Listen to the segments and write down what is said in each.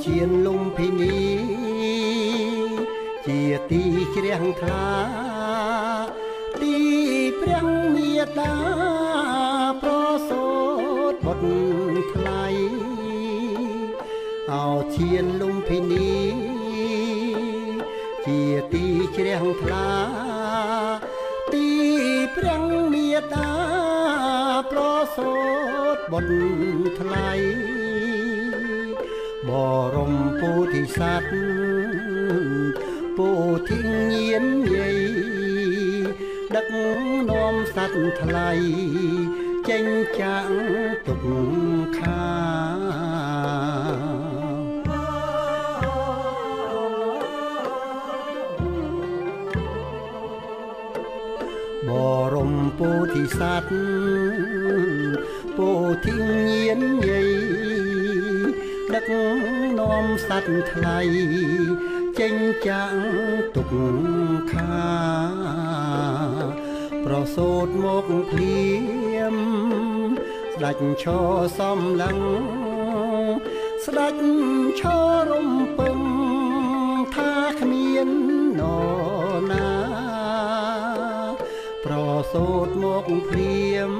ឈានលំភិនីជាទីជ្រះថ្លាទីព្រះមេតាប្រសូតបុត្រថ្លៃអោឈានលំភិនីជាទីជ្រះថ្លាទីព្រះមេតាប្រសូតបុត្រថ្លៃបរមពោធិសត្វពោធិញាណយាយដឹកនាំសត្វថ្លៃចេញចាក់ទុកខាបរមពោធិសត្វពោធិញាណយាយដឹកនាំសត្វថ្លៃចេញចាក់ទុកខាប្រសូតមកភ្លាមស្ដេចឈរសំឡឹងស្ដេចឈររំពឹងថាគ្មាននរណាប្រសូតមកភ្លាម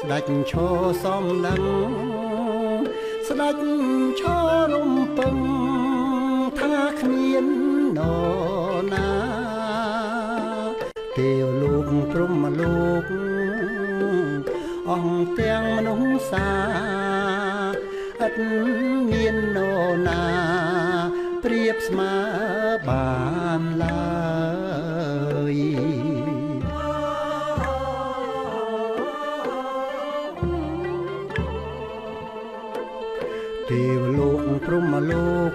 ស្ដេចឈរសំឡឹងស្ដេចឈររំពឹងថាគ្មាននរណាទេវលោកព្រហ្មលោកអង្គទាំងមនុស្សសាឥតមាននរណាប្រៀបស្មើបានឡើយទេវលោកព្រហ្មលោក